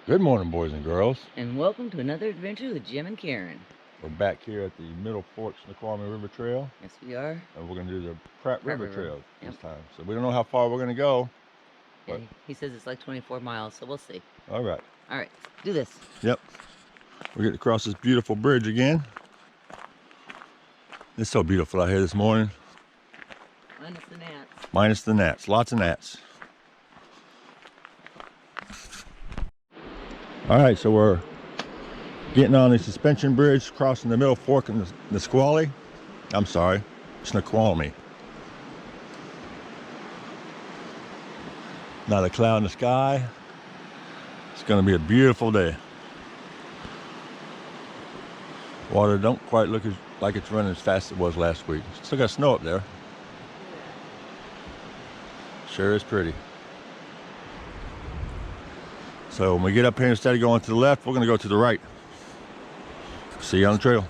Good morning, boys and girls. And welcome to another adventure with Jim and Karen. We're back here at the Middle Fork Snoqualmie River Trail. Yes, we are. And we're going to do the Pratt River Trail this Yep. time. So we don't know how far we're going to go. Yeah, he says it's like 24 miles, so we'll see. All right. All right, do this. Yep. We're getting across this beautiful bridge again. It's so beautiful out here this morning. Minus the gnats. Minus the gnats. Lots of gnats. All right, so we're getting on the suspension bridge, crossing the Middle Fork in the Snoqualmie. I'm sorry, Snoqualmie. Not a cloud in the sky. It's going to be a beautiful day. Water don't quite look like it's running as fast as it was last week. Still got snow up there. Sure is pretty. So when we get up here, instead of going to the left, we're going to go to the right. See you on the trail.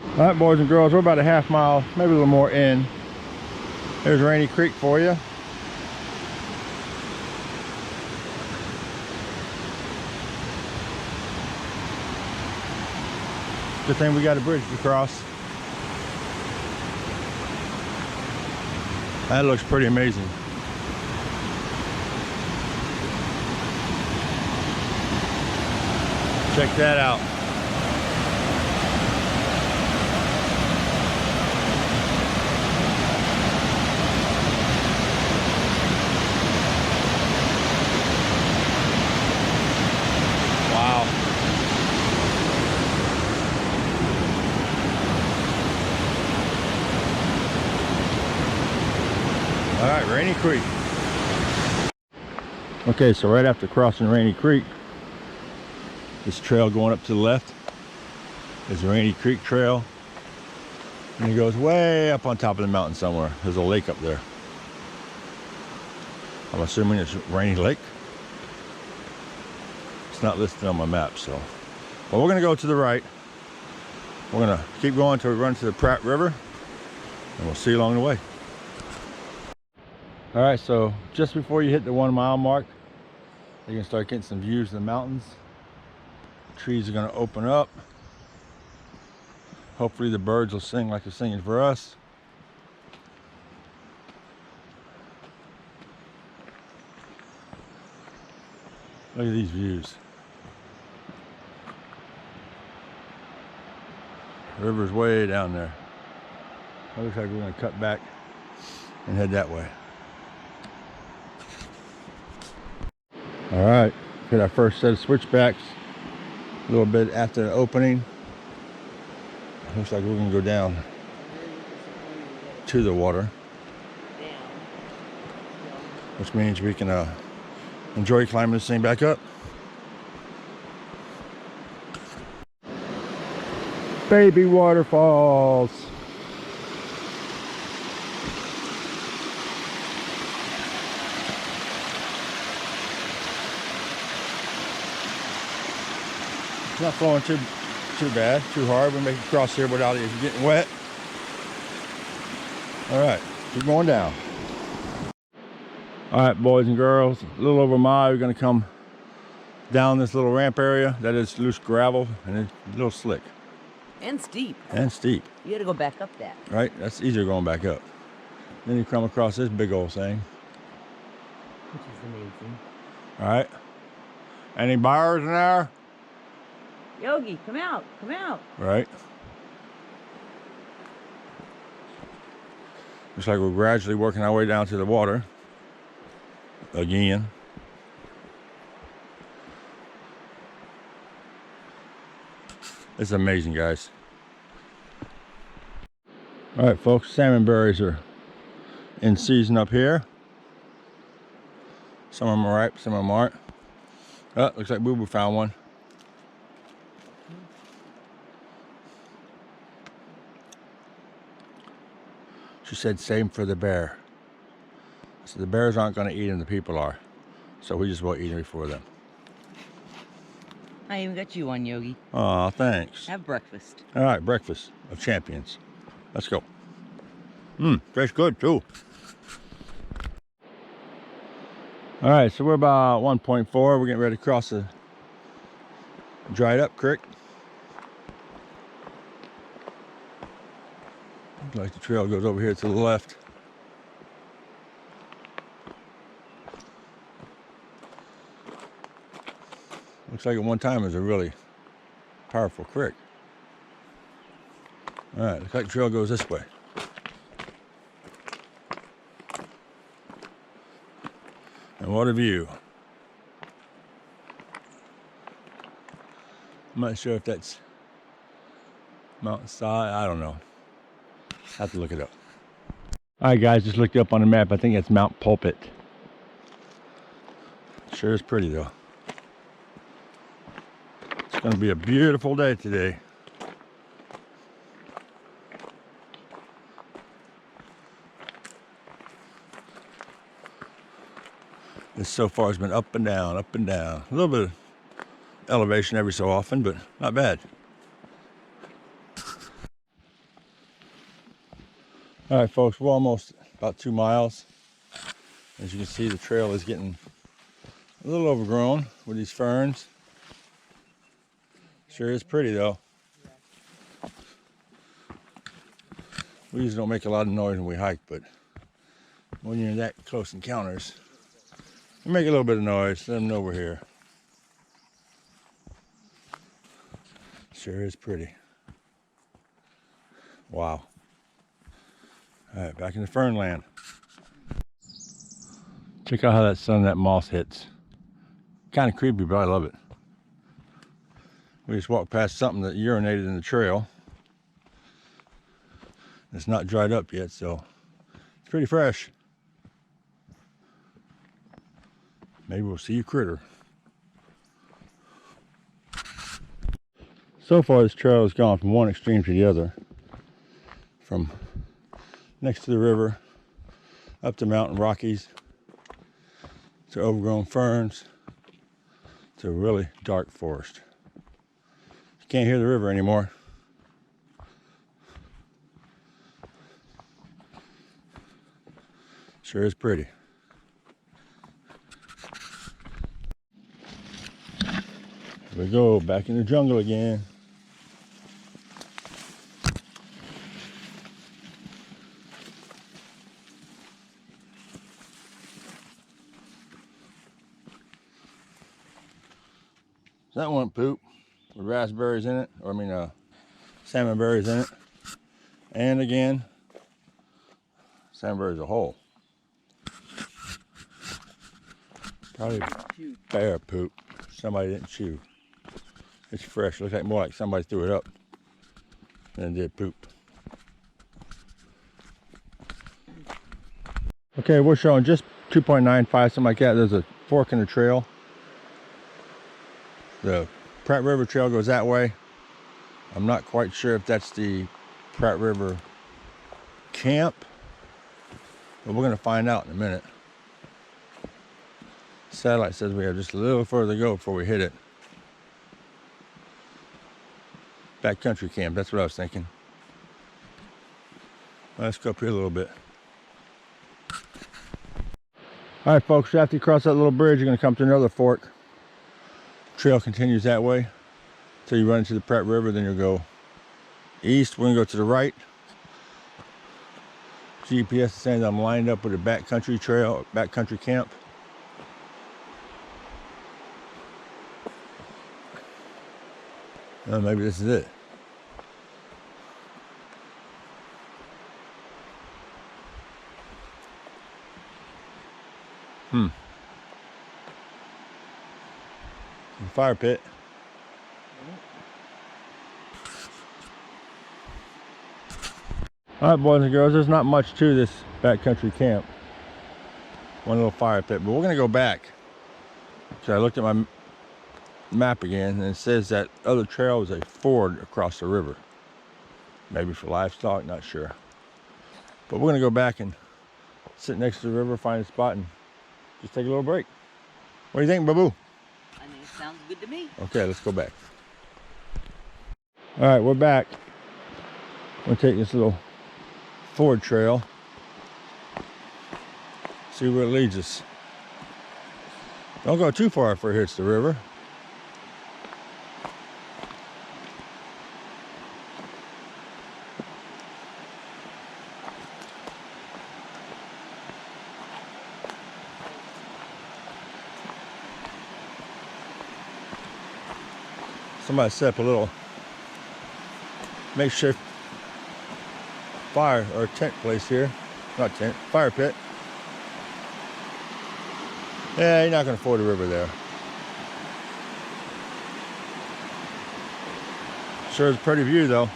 All right, boys and girls, we're about a half mile, maybe a little more in. There's Rainy Creek for you. Good thing we got a bridge to cross. That looks pretty amazing. Check that out. Wow. All right, Rainy Creek. Okay, so right after crossing Rainy Creek, this trail going up to the left is the Rainy Creek Trail, and it goes way up on top of the mountain somewhere. There's a lake up there. I'm assuming it's Rainy Lake. It's not listed on my map, so. But we're gonna go to the right. We're gonna keep going until we run to the Pratt River, and we'll see you along the way. All right, so just before you hit the 1 mile mark, you can start getting some views of the mountains. Trees are going to open up. Hopefully the birds will sing like they're singing for us. Look at these views. The river's way down there. It looks like we're going to cut back and head that way. All right, hit our first set of switchbacks. A little bit after the opening. Looks like we're gonna go down to the water, which means we can enjoy climbing this thing back up. Baby waterfalls. It's not flowing too bad, too hard. We make it across here without it getting wet. All right, keep going down. All right, boys and girls, a little over a mile, we're gonna come down this little ramp area that is loose gravel and it's a little slick. And steep. And steep. You gotta go back up that. Right, that's easier going back up. Then you come across this big old thing. Which is amazing. All right, any buyers in there? Yogi, come out, come out. Right. Looks like we're gradually working our way down to the water. Again. It's amazing, guys. All right, folks, salmon berries are in season up here. Some of them are ripe, some of them aren't. Oh, looks like Boo Boo found one. She said same for the bear. So the bears aren't going to eat them, the people are. So we just will eat them for them. I even got you one, Yogi. Aw, thanks. Have breakfast. All right, breakfast of champions. Let's go. Tastes good too. All right, so we're about 1.4. We're getting ready to cross the Dried up creek. Looks like the trail goes over here to the left. Looks like at one time it was a really powerful creek. Alright, looks like the trail goes this way. And what a view. I'm not sure if that's mountainside, I don't know. Have to look it up. Alright guys, just looked up on the map. I think it's Mount Pulpit. Sure is pretty though. It's going to be a beautiful day today. This so far has been up and down, up and down. A little bit of elevation every so often, but not bad. All right, folks, we're almost about 2 miles. As you can see, the trail is getting a little overgrown with these ferns. Sure is pretty though. We usually don't make a lot of noise when we hike, but when you're in that close encounters, we make a little bit of noise. Let them know we're here. Sure is pretty. Wow. All right, back in the fern land. Check out how that sun, that moss hits. Kind of creepy, but I love it. We just walked past something that urinated in the trail. It's not dried up yet, so it's pretty fresh. Maybe we'll see a critter. So far, this trail has gone from one extreme to the other. From next to the river, up to mountain Rockies, to overgrown ferns, to a really dark forest. You can't hear the river anymore. Sure is pretty. Here we go, back in the jungle again. That one poop with raspberries in it, or I mean salmon berries in it. And again, salmon berries a whole. Probably bear poop. Somebody didn't chew. It's fresh. Looks like more like somebody threw it up than did poop. Okay, we're showing just 2.95, something like that. There's a fork in the trail. The Pratt River trail goes that way. I'm not quite sure if that's the Pratt River camp, but we're going to find out in a minute. Satellite says we have just a little further to go before we hit it. Backcountry camp, that's what I was thinking. Let's go up here a little bit. All right, folks, after you cross that little bridge, you're going to come to another fork. Trail continues that way until you run into the Pratt River. Then you'll go east. We're going to go to the right. GPS is saying that I'm lined up with a backcountry trail, backcountry camp. Maybe this is it. Fire pit. All right, boys and girls, there's not much to this backcountry camp. One little fire pit, but we're gonna go back. So I looked at my map again, and it says that other trail is a ford across the river. Maybe for livestock, not sure. But we're gonna go back and sit next to the river, find a spot, and just take a little break. What do you think, Babu? I think it sounds good to me. Okay, let's go back. All right, we're back. We're taking this little ford trail. See where it leads us. Don't go too far before it hits the river. Somebody set up a little makeshift fire or tent place here. Not tent, fire pit. Yeah, you're not going to ford the river there. Sure is a pretty view though.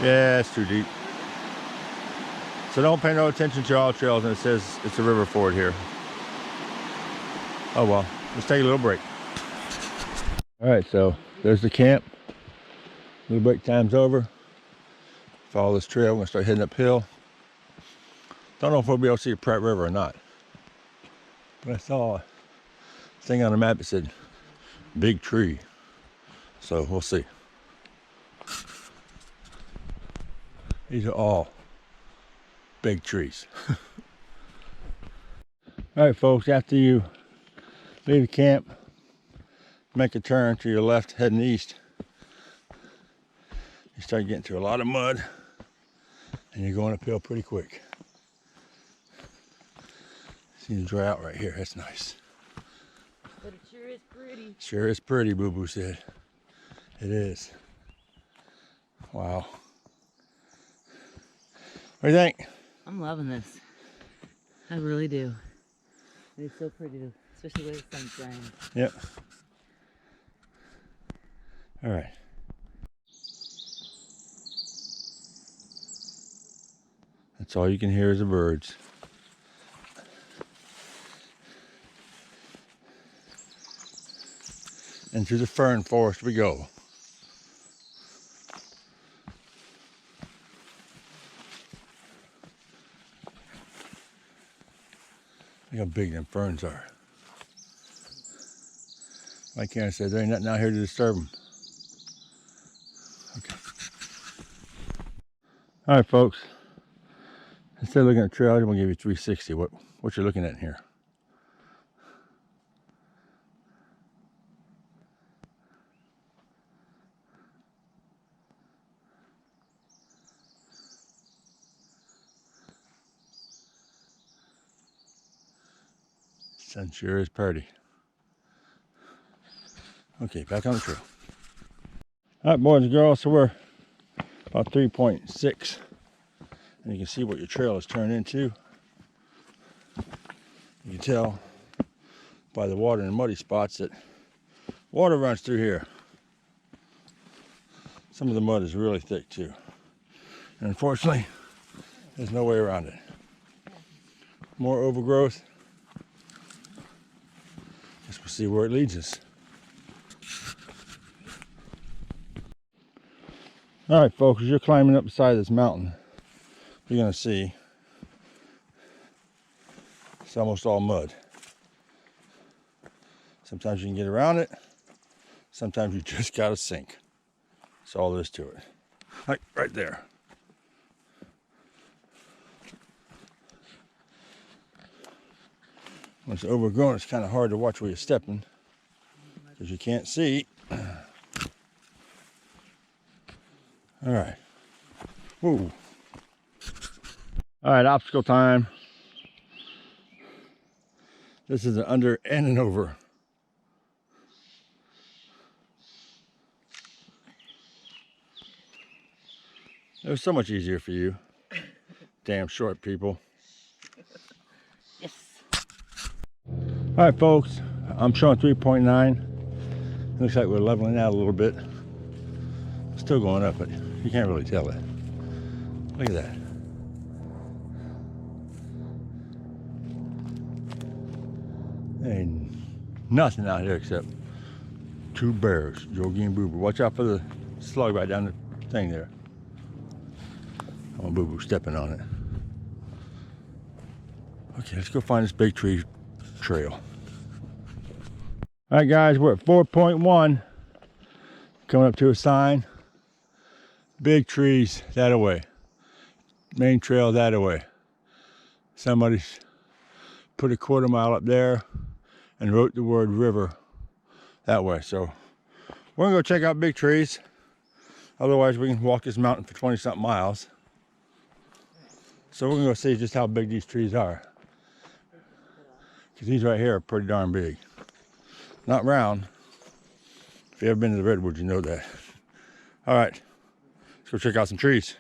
Yeah, it's too deep. So don't pay no attention to all trails and it says it's a river ford here. Oh well, let's take a little break. Alright, so there's the camp. Little break time's over. Follow this trail, we're gonna start heading uphill. Don't know if we'll be able to see a Pratt River or not. But I saw a thing on the map that said big tree. So we'll see. These are all big trees. Alright folks, after you leave the camp, make a turn to your left heading east, you start getting to a lot of mud and you're going uphill pretty quick. Seems to dry out right here, that's nice. But it sure is pretty. Sure is pretty, Boo Boo said. It is. Wow. What do you think? I'm loving this. I really do. It's so pretty, especially when the sun's shining. Yep. All right. That's all you can hear is the birds. And through the fern forest we go. Look how big them ferns are. Like Karen said, there ain't nothing out here to disturb them. Okay. All right, folks. Instead of looking at the trail, I'm gonna give you 360. What you're looking at here. Sun sure is pretty. Okay, back on the trail. All right, boys and girls, so we're about 3.6. And you can see what your trail has turned into. You can tell by the water and muddy spots that water runs through here. Some of the mud is really thick too. And unfortunately, there's no way around it. More overgrowth. Guess we'll see where it leads us. All right, folks, as you're climbing up the side of this mountain, you're gonna see it's almost all mud. Sometimes you can get around it. Sometimes you just gotta sink. That's all there is to it. Like right there. When it's overgrown, it's kind of hard to watch where you're stepping because you can't see. All right. Whoa. All right, obstacle time. This is an under and an over. It was so much easier for you. Damn short people. Yes. All right, folks. I'm showing 3.9. Looks like we're leveling out a little bit. Still going up, but you can't really tell it. Look at that. Ain't nothing out here except two bears, Jogie and Boo Boo. Watch out for the slug right down the thing there. I want Boo Boo stepping on it. Okay, let's go find this big tree trail. All right, guys, we're at 4.1. Coming up to a sign. Big trees that away. Main trail that away. Somebody's put a 1/4 mile up there and wrote the word river that way. So we're gonna go check out big trees. Otherwise we can walk this mountain for 20-something miles. So we're gonna go see just how big these trees are. Because these right here are pretty darn big. not round. If you've ever been to the redwoods, you know that. All right, let's go check out some trees.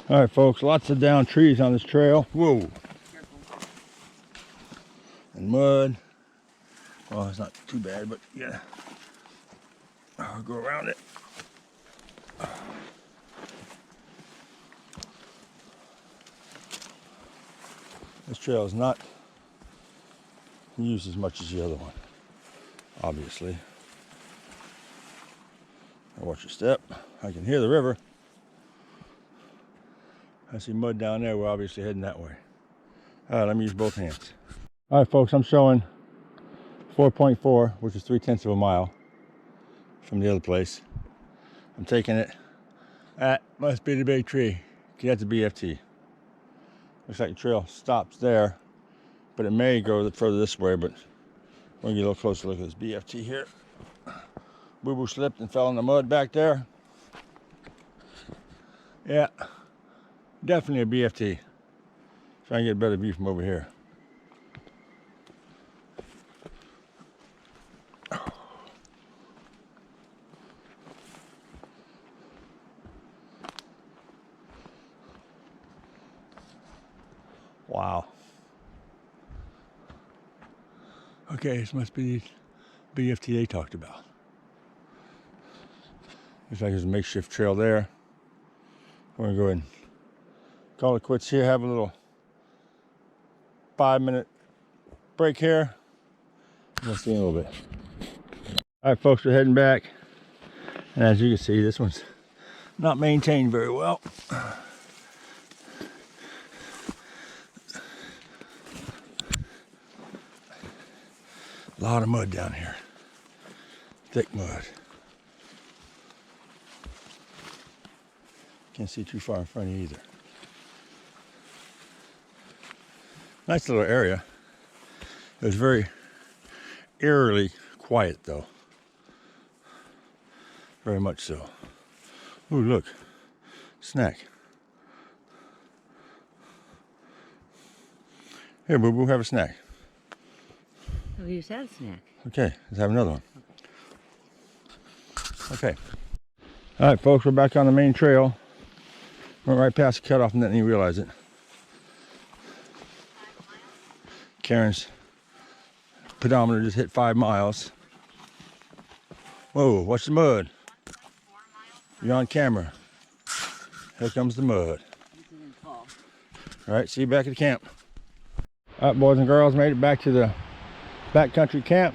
All right, folks, lots of down trees on this trail. Whoa. And mud. Well, it's not too bad, but yeah. I'll go around it. This trail is not used as much as the other one, obviously. Now watch your step. I can hear the river. I see mud down there. We're obviously heading that way. All right, let me use both hands. All right, folks, I'm showing 4.4, which is 3/10 of a mile from the other place. I'm taking it. That must be the big tree. That's a BFT. Looks like the trail stops there, but it may go further this way, but we're gonna get a little closer look at this BFT here. Boo-boo slipped and fell in the mud back there. Yeah, definitely a BFT. Try and get a better view from over here. Wow. Okay, this must be the BFT they talked about. Looks like there's a makeshift trail there. We're gonna go ahead and call it quits here. Have a little 5-minute break here. We'll see you in a little bit. All right, folks, we're heading back. And as you can see, this one's not maintained very well. A lot of mud down here. Thick mud. Can't see too far in front of you either. Nice little area. It was very eerily quiet though. Very much so. Ooh, look. Snack. Here, boo-boo, have a snack. Oh, you just had a snack. Okay, let's have another one. Okay. All right, folks, we're back on the main trail. Went right past the cutoff and didn't even realize it. Karen's pedometer just hit 5 miles. Whoa, watch the mud. You're on camera. Here comes the mud. All right, see you back at the camp. All right, boys and girls, made it back to the backcountry camp.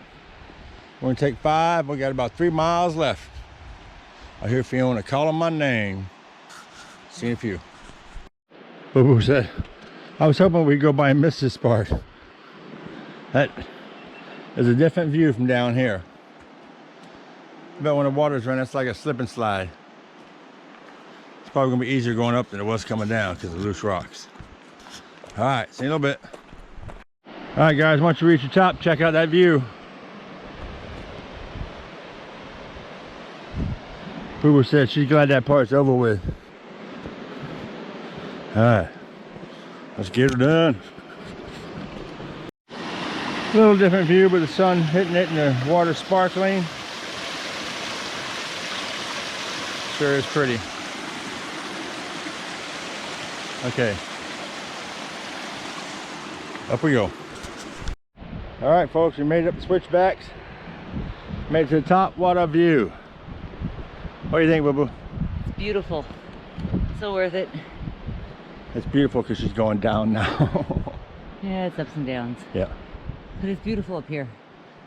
We're gonna take 5. We got about 3 miles left. I hear Fiona calling my name. Seen a few. Boo-boo said, I was hoping we'd go by and miss this part. That is a different view from down here. But when the water's running, it's like a slip and slide. It's probably gonna be easier going up than it was coming down because of loose rocks. All right, see you in a little bit. All right, guys, once you reach the top, check out that view. Boo-boo said she's glad that part's over with. All right, let's get her done. A little different view with the sun hitting it and the water sparkling. Sure is pretty. Okay, up we go. All right, folks, we made it up the switchbacks. Made it to the top. What a view. What do you think, boo-boo? It's beautiful. So worth it. It's beautiful because she's going down now. Yeah, it's ups and downs. Yeah. But it's beautiful up here.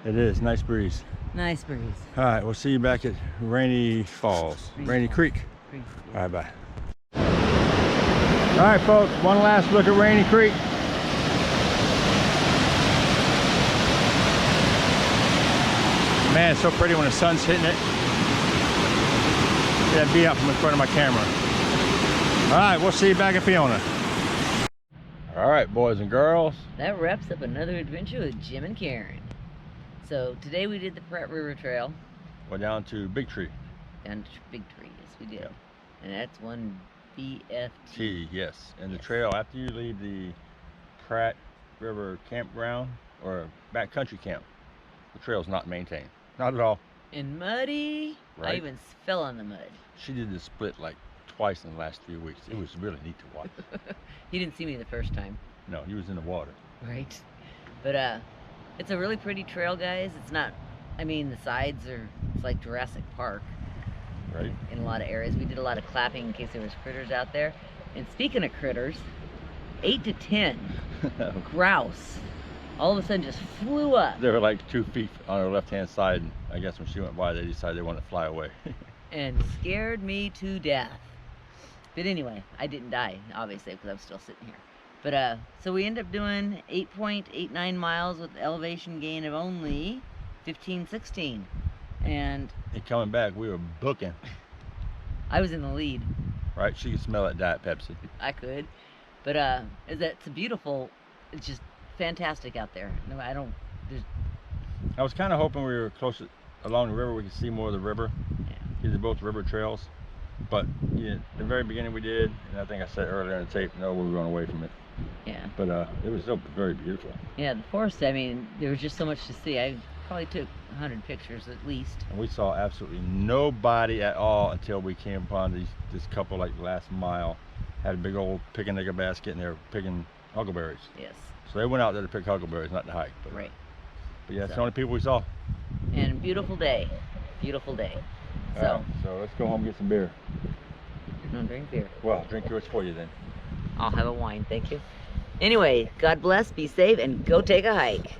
It is. Nice breeze. Nice breeze. All right, we'll see you back at Rainy Falls. Rainy Creek. All right, bye. All right, folks, one last look at Rainy Creek. Man, it's so pretty when the sun's hitting it. Get that bee out from in front of my camera. All right, we'll see you back at Fiona. All right, boys and girls. That wraps up another adventure with Jim and Karen. So today we did the Pratt River Trail. We're down to Big Tree. Down to Big Tree, yes we did. Yep. And that's one BFT. Yes. And the trail, after you leave the Pratt River campground or backcountry camp, The trail's not maintained. Not at all. And muddy. Right. I even fell in the mud. She did this split like twice in the last 3 weeks. It was really neat to watch. You didn't see me the first time. No, he was in the water. Right. But it's a really pretty trail, guys. It's not, I mean, the sides are, it's like Jurassic Park. Right. In a lot of areas. We did a lot of clapping in case there was critters out there. And speaking of critters, 8 to 10 grouse all of a sudden just flew up. They were like 2 feet on her left-hand side, and I guess when she went by, they decided they wanted to fly away. And scared me to death. But anyway, I didn't die, obviously, because I'm still sitting here. But so we ended up doing 8.89 miles with elevation gain of only 15-16. And coming back, we were booking. I was in the lead. Right, she could smell that Diet Pepsi. I could. But it's a beautiful, it's just fantastic out there. No, I was kind of hoping we were closer along the river, we could see more of the river. Yeah. These are both river trails. But yeah, the very beginning we did, and I think I said earlier in the tape, no, we were going away from it. Yeah. But it was still very beautiful. Yeah, the forest, I mean, there was just so much to see. I probably took 100 pictures at least. And we saw absolutely nobody at all until we came upon this couple, like last mile, had a big old picnic basket, and they were picking huckleberries. Yes. So they went out there to pick huckleberries, not to hike. But, Right. But yeah, it's the only people we saw. And beautiful day. Beautiful day. So, All right, so let's go home and get some beer. don't drink beer. Well, I'll drink yours for you then. I'll have a wine, thank you. Anyway, God bless, be safe, and go take a hike.